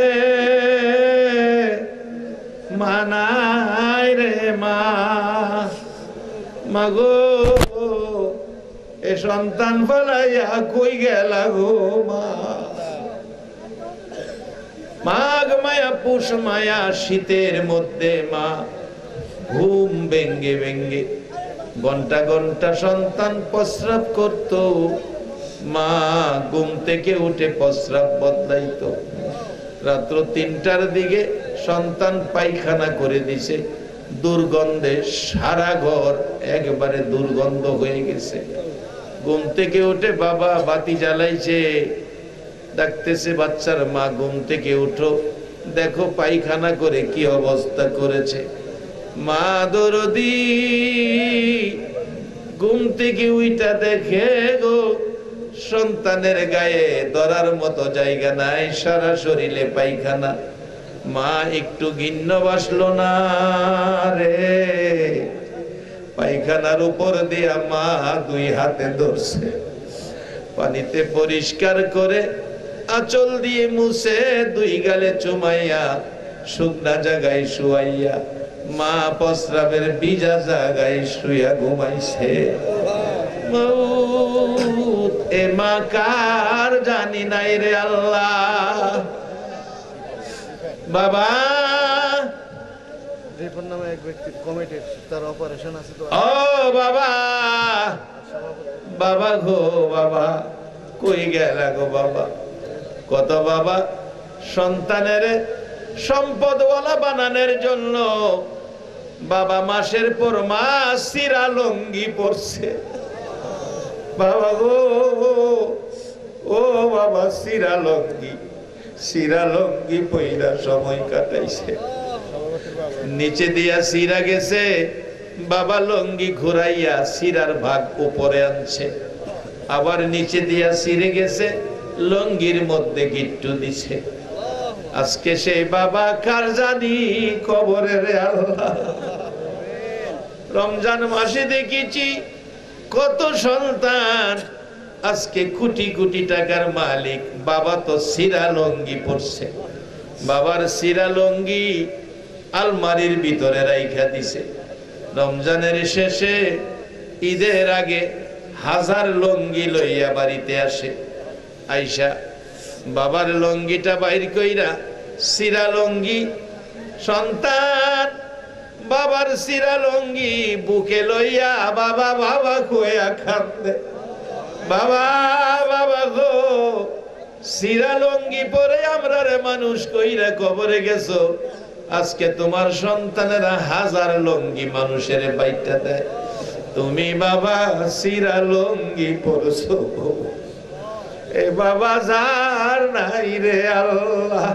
মা নাই রে, মা মাগো এ সন্তান ফলাইয়া কই গেলা গো মা। মাঘ মায়া পুষ মায়া শীতের মধ্যে মা ঘুম ভেঙ্গে ভেঙ্গে ঘন্টা ঘন্টা সন্তান প্রস্রাব করত, মা ঘুম থেকে উঠে প্রস্রাব বদলাইতো। রাত্র ৩টার দিকে সন্তান পায়খানা করে দিছে, দুর্গন্ধে সারা ঘর একবারে দুর্গন্ধ হয়ে গেছে। ঘুম থেকে উঠে বাবা বাতি জ্বালাইছে, ডাকতেছে বাচ্চার মা ঘুম থেকে উঠো, দেখো পায়খানা করে কি অবস্থা করেছে। মা দরদি ঘুম থেকে উইটা দেখে গো সন্তানের গায়ে ধরার মতো জায়গা নাই, সারা শরীরে পায়খানা। মা একটু ঘিন্ন বাসলো না রে, পায়খানার উপর দিয়া মা 2 হাতে ধরছে, পানিতে পরিষ্কার করে আঁচল দিয়ে মুছে 2 গালে চুমাইয়া শুকনা জায়গায় শুয়াইয়া মা প্রস্রাবের ভিজা জায়গায় শুয়া ঘুমাইছে। মউত এ মা কার জানি নাই রে আল্লাহ। বাবা রিপন নামে এক ব্যক্তি কমিটির তার অপারেশন আছে তো। ও বাবা, বাবা গো বাবা, কই গেলা গো বাবা? কত বাবা সন্তানের সম্পদওয়ালা বানানোর জন্য বাবা মাসের পর মাস সিরা লঙ্গি পরছে। বাবা গো, ও বাবা সিরা লঙ্গি পইরা সময় কাটাইছে। নিচে দিয়া সিরা গেছে, বাবা লঙ্গি ঘুরাইয়া সিরার ভাগ উপরে আনছে, আবার নিচে দিয়া সিরে গেছে, লঙ্গির মধ্যে গিট্টু দিছে। আজকে সেই বাবা কার জানি কবরে রে আল্লাহ। রমজান মাসে দেখেছি কত সন্তান আজকে কোটি কোটি টাকার মালিক, বাবা তো সিরা লঙ্গি পড়ছে। বাবার সিরা লঙ্গি আলমারির ভিতরে রাইখা দিছে। রমজানের শেষে ঈদের আগে 1000 লঙ্গি লইয়া বাড়িতে আসে, আইসা বাবার লঙ্গিটা বাইর কইরা সিরা লঙ্গি, সন্তান বাবার সিরা লঙ্গি বুকে লইয়া বাবা বাবা কইয়া কান্দে। বাবা বাবা গো, সিরা লঙ্গি পরে আমরা রে মানুষ কইরা কবরে গেছো, আজকে তোমার সন্তানেরা 1000 লঙ্গি মানুষের বাইটা দেয়, তুমি বাবা সিরা লঙ্গি পরছো। এ বাবা যার নাই রে আল্লাহ,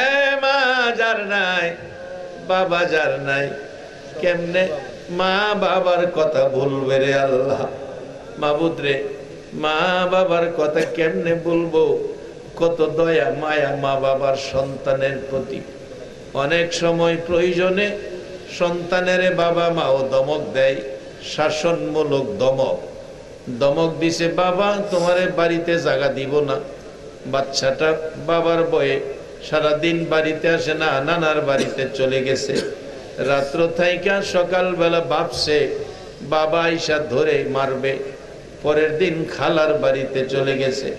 এ মা যার নাই, বাবা যার নাই, কেমনে মা বাবার কথা বলবে রে আল্লাহ? মাবুদ রে, মা বাবার কথা কেমনে বলবো? কত দয়া মায়া মা বাবার সন্তানের প্রতি। অনেক সময় প্রয়োজনে সন্তানের বাবা মাও দমক দেয়, শাসনমূলক দমক দিছে, বাবা তোমারে বাড়িতে জায়গা দিব না। বাচ্চাটা বাবার বয়ে সারাদিন বাড়িতে আসে না, নানার বাড়িতে চলে গেছে। রাত্র থাইকা সকালবেলা ভাবছে বাবা আইসা ধরে মারবে, পরের দিন খালার বাড়িতে চলে গেছে।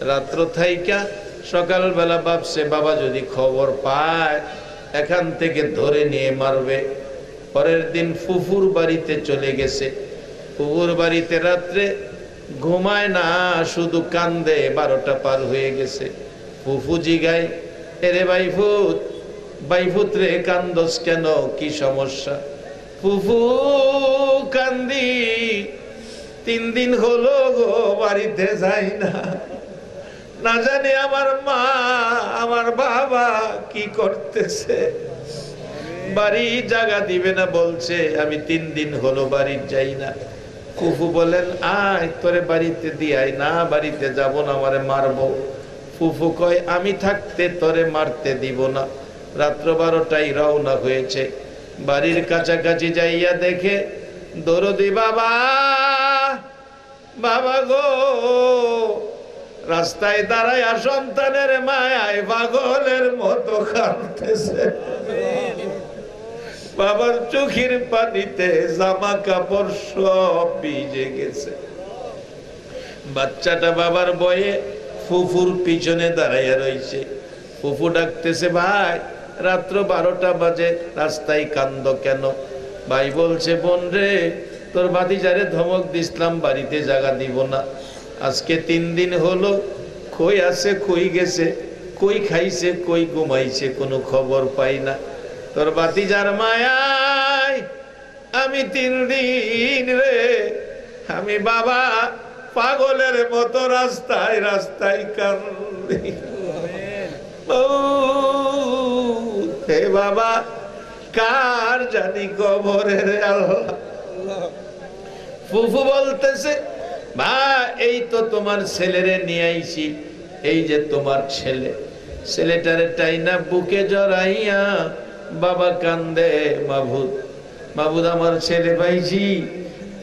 রাত্র থাইকা সকালবেলা ভাবছে বাবা যদি খবর পায় এখান থেকে ধরে নিয়ে মারবে, পরের দিন ফুফুর বাড়িতে চলে গেছে। ফুফুর বাড়িতে রাত্রে ঘুমায় না, শুধু কান্দে, 12টা পার হয়ে গেছে। ফুফু জিগায়, এরে বাইফুত রে কান্দস কেন, কি সমস্যা? ফুফু কান্দি 3 দিন হলো গো বাড়িতে যাই না, না জানি আমার মা আমার বাবা কি করতেছে, বাড়ি জায়গা দিবে না বলছে, আমি 3 দিন হলো বাড়ি যাই না। ফুফু বলেন আয় তোরে বাড়িতে দিয়াই না, বাড়িতে যাব না, আমারে মারবো। ফুফু কয় আমি থাকতে তোরে মারতে দিব না। রাত্র 12টায় রওনা হয়েছে, বাড়ির কাছাকাছি যাইয়া দেখে দরদি বাবা, বাবা গো, রাস্তায় দাঁড়ায় সন্তানের মায়ায় পাগলের মতো কাঁদতেছে। বাবার চোখের পানিতে জামা কাপড় সব ভিজে গেছে। বাচ্চাটা বাবার বয়ে ফুফুর পিছনে দাঁড়াইয়া রইছে। ফুফু ডাকতেছে, ভাই রাত্র 12টা বাজে, রাস্তায় কান্দ কেন? ভাই বলছে, বোন রে, তোর ভাতিজারে ধমক দিছিলাম বাড়িতে জায়গা দিব না, আজকে 3 দিন হলো, কই আছে কই গেছে, কই খাইছে কই ঘুমাইছে, কোনো খবর পাই না। তোর ভাতিজার মায়ায় আমি 3 দিন রে, আমি বাবা পাগলের মতো রাস্তায় রাস্তায় কান্দি। হে বাবা, কার জানি কবরের আল্লাহ। ফুফু বলতেছে, ভাই এই তো তোমার ছেলেরে নিয়ে আইছি, এই যে তোমার ছেলে, ছেলেটারে টাইনা বুকে জড়াইয়া বাবা কান্দে, মাবুদ মাবুদ আমার ছেলে পাইছি,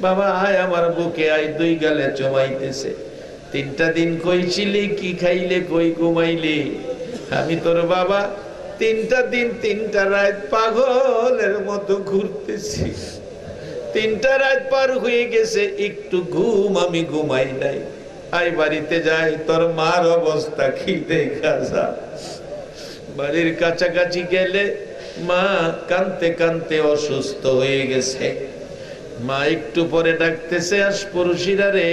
বাবা আয় আমার বুকে আয়, 2 গালে চমাইতেছে। 3টা দিন কই ছিলি, কি খাইলে, কই ঘুমাইলি? আমি তোর বাবা 3টা দিন 3টা রাত পাগলের মতো ঘুরতেছি, 3টা রাত পার হয়ে গেছে, একটু ঘুম আমি ঘুমাই নাই। আই বাড়িতে যাই, তোর মার অবস্থা কি দেখা যা। বাড়ির কাছাকাছি গেলে মা কানতে কানতে অসুস্থ হয়ে গেছে। মা একটু পরে ডাকতেছে, আস পড়শিরা রে,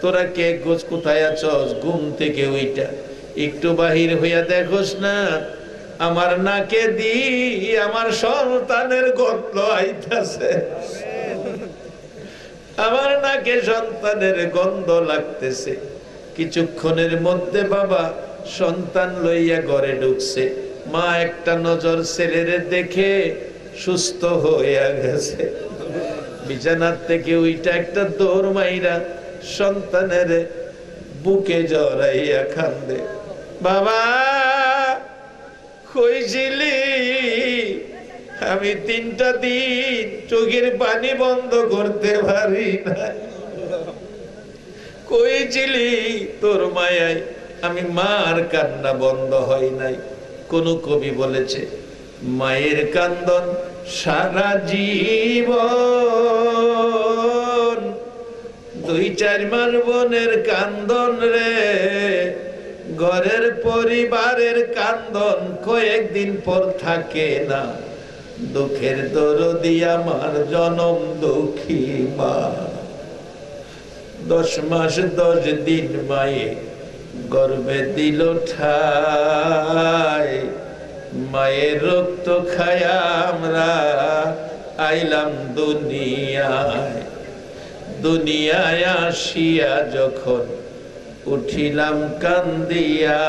তোরা কে গোছ কোথায় আছস? ঘুম থেকে ওইটা একটু বাহির হইয়া দেখোস না, আমার নাকে দি আমার সন্তানের গন্ধ আইতাছে, আমার নাকে সন্তানের গন্ধ লাগতেছে। কিছুক্ষণের মধ্যে বাবা সন্তান লইয়া ঘরে ঢুকছে। মা একটা নজর ছেলেরে দেখে সুস্থ হইয়া গেছে। বিছানার থেকে ওইটা একটা দৌড় মাইরা সন্তানের বুকে জড়াইয়া কান্দে, বাবা কইছিলি? আমি 3টা দিন চোখের পানি বন্ধ করতে পারি না, কইছিলি? তোর মায়ায় আমি মার কান্না বন্ধ হয় নাই। কোন কবি বলেছে, মায়ের কান্দন সারা জীবন, 2-4 মাস বোনের কান্দন রে, ঘরের পরিবারের কান্দন কয়েকদিন পর থাকে না। দুঃখের দরদি আমার জনম দুঃখী মা, 10 মাস 10 দিন মায়ে গর্ভে দিল ঠাই। মায়ের রক্ত খায়া আমরা আইলাম দুনিয়ায়। দুনিয়ায় আসিয়া যখন উঠিলাম কান্দিয়া,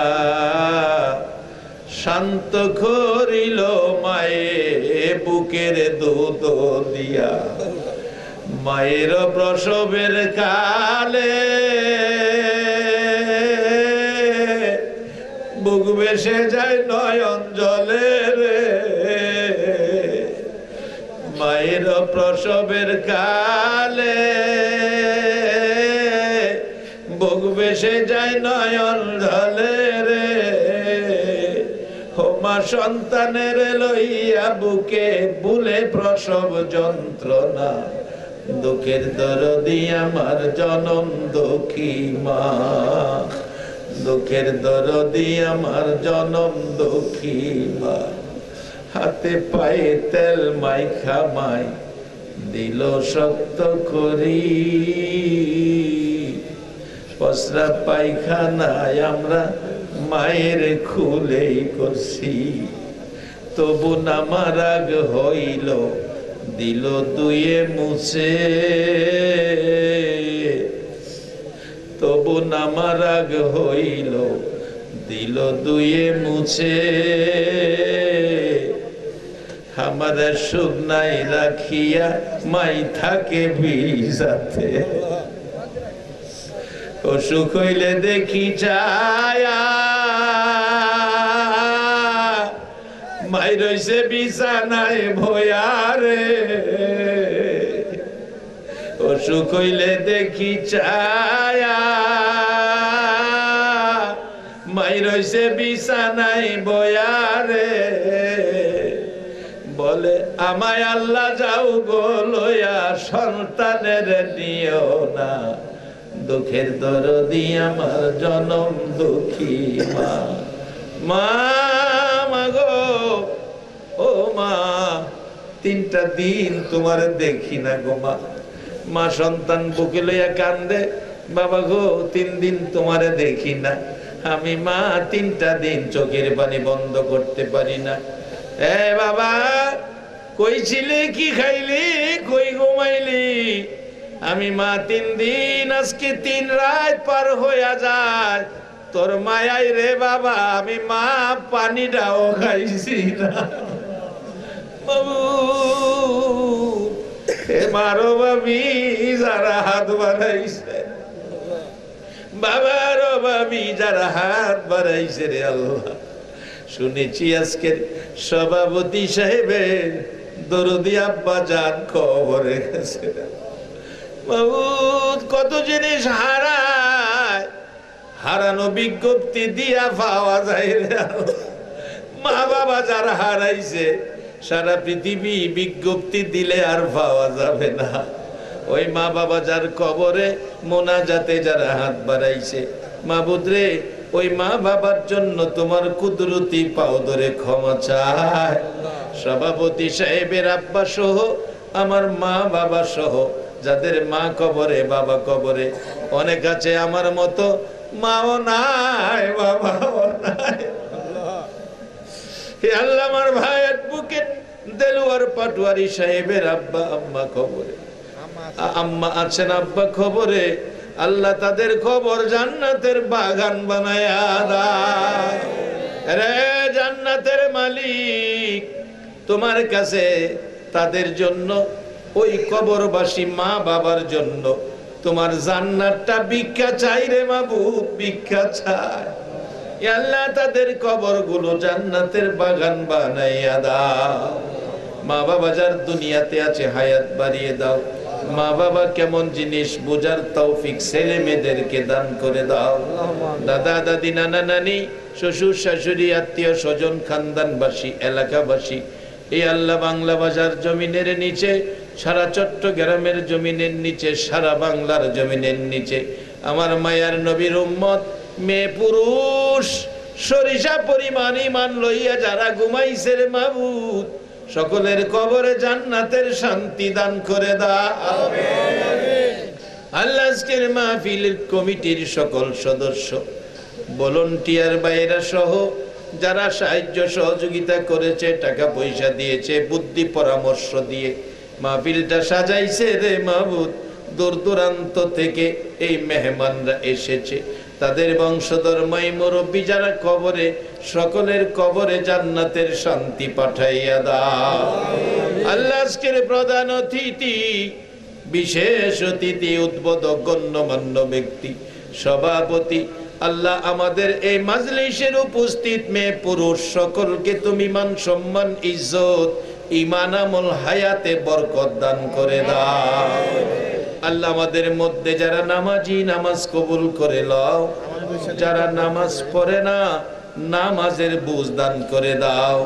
শান্ত করিল মায়ে বুকের দুধ দিয়া। মায়ের প্রসবের কালে বুক ভেসে যায় নয়ন জলে রে, মায়ের প্রসবের কালে বুক ভেসে যায় নয়ন জলে রে। মা সন্তানের লইয়া বুকে ভুলে প্রসব যন্ত্রণা, দুঃখের দরদি আমার জনম দুঃখী মা, দুঃখের দরদি আমার জনম দুঃখী মা। হাতে পায়ে তেল মাইখা মাই দিল শক্ত করি, পসরা পায়খানায় আমরা মায়ের খুলেই করছি। তবু নামা রাগ হইল দিল দুয়ে মুছে, তবু নামা রাগ হইল দিল দুয়ে মুছে। আমাদের সুখ নাই রাখিয়া মাই থাকে ভিজাতে, অসুখ হইলে দেখি ছায়া মাই রইছে বিছানায় ভয়ারে। অসুখ হইলে দেখি ছায়া মাই রইছে বিছানায় ভয়ারে। বলে আমায় আল্লাহ যাও গো লইয়া, সন্তানের নিও না দুঃখের দরদি আমার জনম দুঃখী মা। মা মাগো ও মা, 3টা দিন তোমার দেখি না গো মা। মা সন্তান বুকে লইয়া কান্দে, বাবা গো 3 দিন তোমারে দেখি না। আমি মা 3টা দিন চোখের পানি বন্ধ করতে পারি না। এ বাবা, কই ছিলে, কি খাইলি, কই ঘুমাইলি? আমি মা 3 দিন, আজকে 3 রাত পার হইয়া যায় তোর মায়াই রে বাবা। আমি মা পানিটাও খাইছি না বাবু। এ মারো বাবি যারা হাত বাড়াইছে, বাবারও বাবি যারা হাত বাড়াইছে রে আল্লাহ। শুনেছি আজকের সভাপতি সাহেবের দরদি আব্বা জান কবরে গেছে। বাবু কত জিনিস হারায়, হারানো বিজ্ঞপ্তি দিয়া পাওয়া যায় রে আল্লাহ। মা বাবা যারা হারাইছে সারা পৃথিবী বিজ্ঞপ্তি দিলে আর পাওয়া যাবে না। ওই মা বাবা যার কবরে মোনাজাতে যারা হাত বাড়াইছে, মাবুদ রে ওই মা বাবার জন্য তোমার কুদরতি পাও ধরে ক্ষমা চায়। সভাপতি সাহেবের আব্বা সহ আমার মা বাবা সহ যাদের মা কবরে বাবা কবরে, অনেক আছে আমার মতো মাও নাই বাবাও নাই। হে আল্লাহ, আমার ভাই অ্যাডভোকেট দেলোয়ার পাটোয়ারি সাহেবের আব্বা আম্মা কবরে, আম্মা আছেন আব্বা খবরে, আল্লাহ তাদের খবর জান্নাতের বাগান বানায়া দাও রে। জান্নাতের মালিক তোমার কাছে তাদের জন্য, ওই কবরবাসী মা বাবার জন্য তোমার জান্নাতটা ভিক্ষা চাই রে মাবুদ, ভিক্ষা চাই। আল্লাহ তাদের কবরগুলো জান্নাতের বাগান বানাইয়া দাও। মা বাবা যার দুনিয়াতে আছে হায়াত বাড়িয়ে দাও। মা বাবা কেমন জিনিস বোঝার তৌফিক ছেলে মেয়েদেরকে দান করে দাও। দাদা দাদি নানা নানি শ্বশুর শাশুড়ি আত্মীয় স্বজন খানদানবাসী এলাকাবাসী, এই আল্লাহ বাংলা বাজার জমিনের নিচে, সারা চট্টগ্রামের জমিনের নিচে, সারা বাংলার জমিনের নিচে আমার মায়ার নবীর উম্মত মেয়ে পুরুষ সরিষা পরিমাণ ঈমান লইয়া যারা ঘুমাইছে রে মাবুদ, সকলের কবরে জান্নাতের শান্তি দান করে দাও। আল্লাহ আজকের মাহফিলের কমিটির সকল সদস্য, ভলান্টিয়ার বাইরা সহ যারা সাহায্য সহযোগিতা করেছে, টাকা পয়সা দিয়েছে, বুদ্ধি পরামর্শ দিয়ে মাহফিলটা সাজাইছে রে মাবুদ, দূর দূরান্ত থেকে এই মেহমানরা এসেছে, তাদের বংশধর মাই মুরব্বী যারা কবরে, সকলের কবরে জান্নাতের শান্তি পাঠাইয়া দাও। আল্লাহ আজকের প্রধান অতিথি, বিশেষ অতিথি, উদ্বোধক, গণ্যমান্য ব্যক্তি, সভাপতি, আল্লাহ আমাদের এই মাজলিসের উপস্থিত মেয়ে পুরুষ সকলকে তুমি মান সম্মান ইজ্জত ঈমান আমল হায়াতে বরকত দান করে দাও। আল্লাহ আমাদের মধ্যে যারা নামাজি নামাজ কবুল করে লও, যারা নামাজ পড়ে না নামাজের বুঝ দান করে দাও।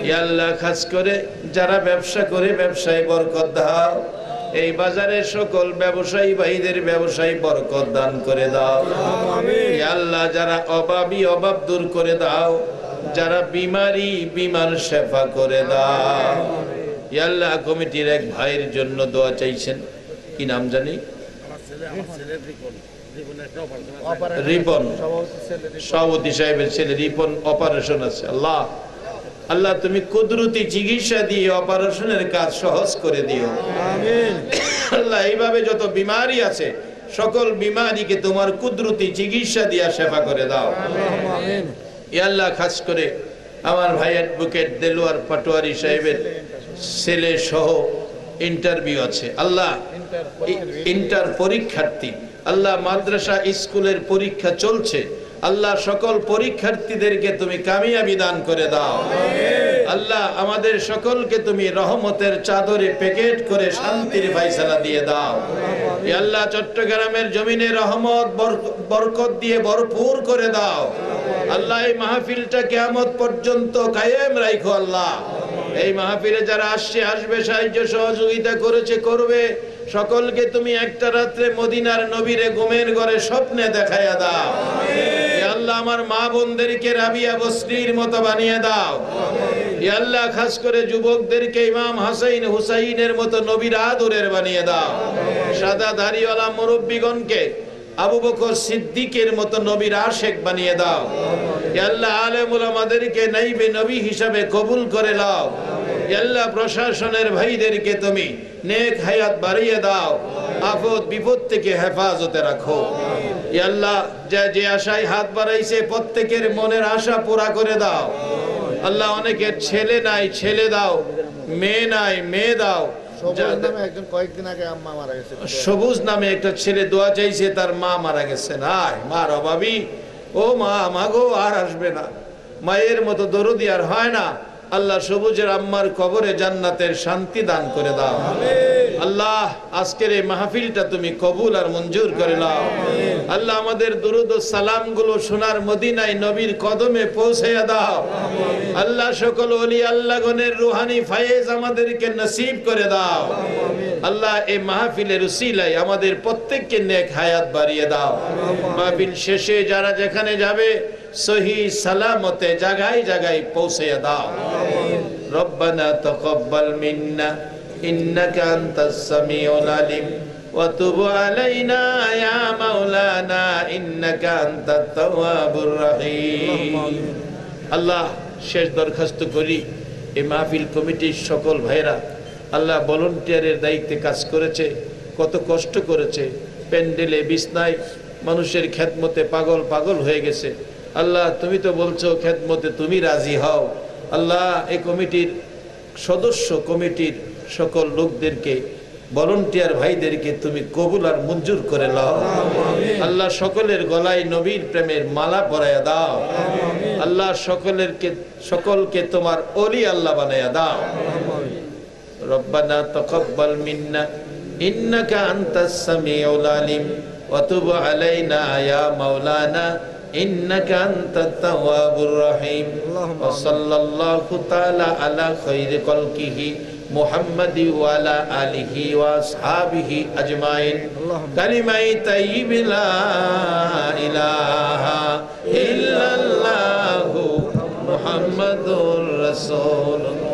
ইয়া আল্লাহ খাস করে যারা ব্যবসা করে ব্যবসায় বরকত দাও। এই বাজারে সকল ব্যবসায়ী ভাইদের ব্যবসায় বরকত দান করে দাও। ইয়া আল্লাহ যারা অভাবী অভাব দূর করে দাও, যারা বিমারি বিমার শেফা করে দাও। ইয়া আল্লাহ কমিটির এক ভাইয়ের জন্য দোয়া চাইছেন, কি নাম জানি, রিপন, সভাপতি সাহেবের ছেলে রিপন অপারেশন আছে। আল্লাহ আল্লাহ তুমি কুদরতি চিকিৎসা দিয়ে অপারেশনের কাজ সহজ করে দিও। আল্লাহ এইভাবে যত বিমারি আছে সকল বিমারিকে তোমার কুদরতি চিকিৎসা দিয়ে সেবা করে দাও। ইয়া আল্লাহ খাস করে আমার ভাই অ্যাডভোকেট দেলোয়ার পাটোয়ারি সাহেবের ছেলে সহ ইন্টারভিউ আছে, আল্লাহ ইন্টার পরীক্ষার্থী, আল্লাহ মাদ্রাসা স্কুলের পরীক্ষা চলছে, আল্লাহ সকল পরীক্ষার্থীদেরকে তুমি কামিয়াবি দান করে দাও। আল্লাহ আমাদের সকলকে তুমি রহমতের চাদরে প্যাকেট করে শান্তির ফায়সালা দিয়ে দাও। ইয়া আল্লাহ চট্টগ্রামের জমিনে রহমত বরকত দিয়ে ভরপুর করে দাও। আল্লাহ এই মাহফিলটা কিয়ামত পর্যন্ত কায়েম রাখো। আল্লাহ এই মাহফিলে যারা আসছে আসবে, সাহায্য সহযোগিতা করেছে করবে, সকলকে তুমি একটা রাত্রে মদিনার নবীরে ঘুমের ঘরে স্বপ্নে দেখাইয়া দাও। ইয়া আল্লাহ আমার মা বোনদেরকে রাবিয়া বসরির মতো বানিয়ে দাও। ইয়া আল্লাহ খাস করে যুবকদেরকে ইমাম হাসাইন হুসাইনের মতো নবীর আদরের বানিয়ে দাও। সাদা দাড়িওয়ালা মুরব্বিগণকে আবু বকর সিদ্দিকের মতো নবীর আশেক বানিয়ে দাও। ইয়া আল্লাহ আলেম উলামাদেরকে নাইবে নবী হিসাবে কবুল করে নাও। ইয়া আল্লাহ প্রশাসনের ভাইদেরকে তুমি নেক হায়াত বাড়িয়ে দাও, আফত বিপদ থেকে হেফাজতে রাখো। ইয়া আল্লাহ যে আশায় হাত বাড়াইছে প্রত্যেকের মনের আশা পুরা করে দাও। আল্লাহ অনেকের ছেলে নাই, ছেলে দাও, মেয়ে নাই, মেয়ে দাও। একজন কয়েকদিন আগে আম্মা মারা গেছে, সবুজ নামে একটা ছেলে দোয়া চাইছে, তার মা মারা গেছে। নাই মার অভাবী, ও মা মাগো আর আসবে না, মায়ের মতো দরদি আর হয় না। আল্লাহ সবুজের আম্মার কবরে জান্নাতের শান্তি দান করে দাও। আল্লাহ আজকের এই মাহফিলটা তুমি কবুল আর মঞ্জুর করে নাও। আল্লাহ আমাদের দুরুদ ও সালাম গুলো সোনার মদিনায় নবীর কদমে পৌঁছাইয়া দাও। আল্লাহ সকল ওলি আল্লাহগণের রুহানি ফায়েজ আমাদেরকে নসিব করে দাও। আল্লাহ এই মাহফিলের উসিলায় আমাদের প্রত্যেককে নেক হায়াত বাড়িয়ে দাও। মাহফিল শেষে যারা যেখানে যাবে সহি সালামতে জায়গায় জায়গায় পৌঁছাইয়া দাও। রব্বানা তাকাব্বাল মিন্না ইন্নাকা আনতাস সামিউল আলিম ওয়া তুব আলাইনা ইয়া মাওলানা ইন্নাকা আনতাত তাওয়াবুর রহিম। আল্লাহ শেষ দরখাস্ত করি, এই মাহফিল কমিটির সকল ভাইরা আল্লাহ ভলান্টিয়ারের দায়িত্বে কাজ করেছে, কত কষ্ট করেছে, প্যান্ডেলে বিছনায় মানুষের খেদমতে পাগল পাগল হয়ে গেছে। আল্লাহ তুমি তো বলছো খেদমতে তুমি রাজি হও। আল্লাহ এই কমিটির সদস্য, কমিটির সকল লোকদেরকে, ভলান্টিয়ার ভাইদেরকে তুমি কবুল আর মঞ্জুর করে নাও। আল্লাহ সকলের গলায় নবীর প্রেমের মালা পরাইয়া দাও। আল্লাহ সকলকে তোমার ওলি আল্লাহ বানাইয়া দাও। রব্বানা তাকাব্বাল মিন্না ইন্নাকা আনতাস সামিউল আলিম ওয়া তুব আলাইনা ইয়া মাওলানা ইন্নাকা আনতাত তাওয়াবুর রহিম। ওয়া সাল্লাল্লাহু তাআলা আলা খায়রি খালকিহি মুহাম্মাদি ওয়া আলা আলিহি ওয়া আসহাবিহি আজমাইন। কালিমায়ে তাইয়্যিবা লা ইলাহা ইল্লাল্লাহু মুহাম্মাদুর রাসূলুল্লাহ।